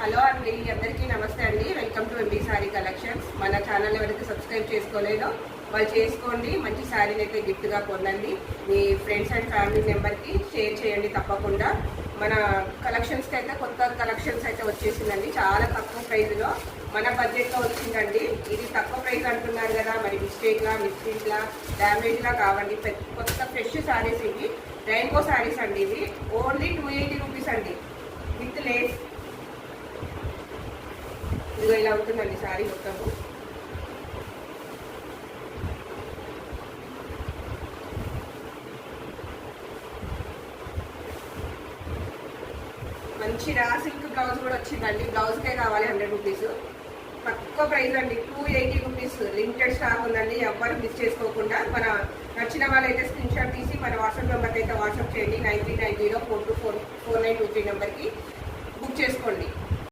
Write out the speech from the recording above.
Hello అండి, అందరికీ నమస్తే అండి. Welcome to MB sorry collections. మన ఛానల్ ఎవరైతే సబ్స్క్రైబ్ చేసుకోలేదో వాళ్ళు చేసుకోండి. మంచి శారీని అయితే గిఫ్ట్గా పొందండి. మీ ఫ్రెండ్స్ అండ్ ఫ్యామిలీ మెంబర్కి షేర్ చేయండి తప్పకుండా. మన కలెక్షన్స్కి అయితే కొత్త కలెక్షన్స్ అయితే వచ్చేసిందండి. చాలా తక్కువ ప్రైస్లో మన బడ్జెట్లో వచ్చిందండి. ఇది తక్కువ ప్రైస్ అంటున్నారు కదా, మరి మిస్టేక్లా డ్యామేజ్లా కావండి. కొత్త ఫ్రెష్ శారీస్ ఇవి. రెయిన్బో శారీస్ అండి. ఇవి ఓన్లీ 280 రూపీస్ అండి విత్ లేస్. ఇదిగో ఇలా ఉంటుందండి శారీ మొత్తము. మంచి రా సిల్క్ బ్లౌజ్ కూడా వచ్చిందండి. బ్లౌజ్కే కావాలి 100 రూపీస్. తక్కువ ప్రైస్ అండి, 280 రూపీస్. లిమిటెడ్ స్టాక్ ఉందండి, ఎవ్వరు మిస్ చేసుకోకుండా. మన నచ్చిన వాళ్ళైతే స్క్రీన్ షాట్ తీసి మన వాట్సాప్ నెంబర్కి అయితే వాట్సాప్ చేయండి. 9390424923 నెంబర్కి బుక్ చేసుకోండి.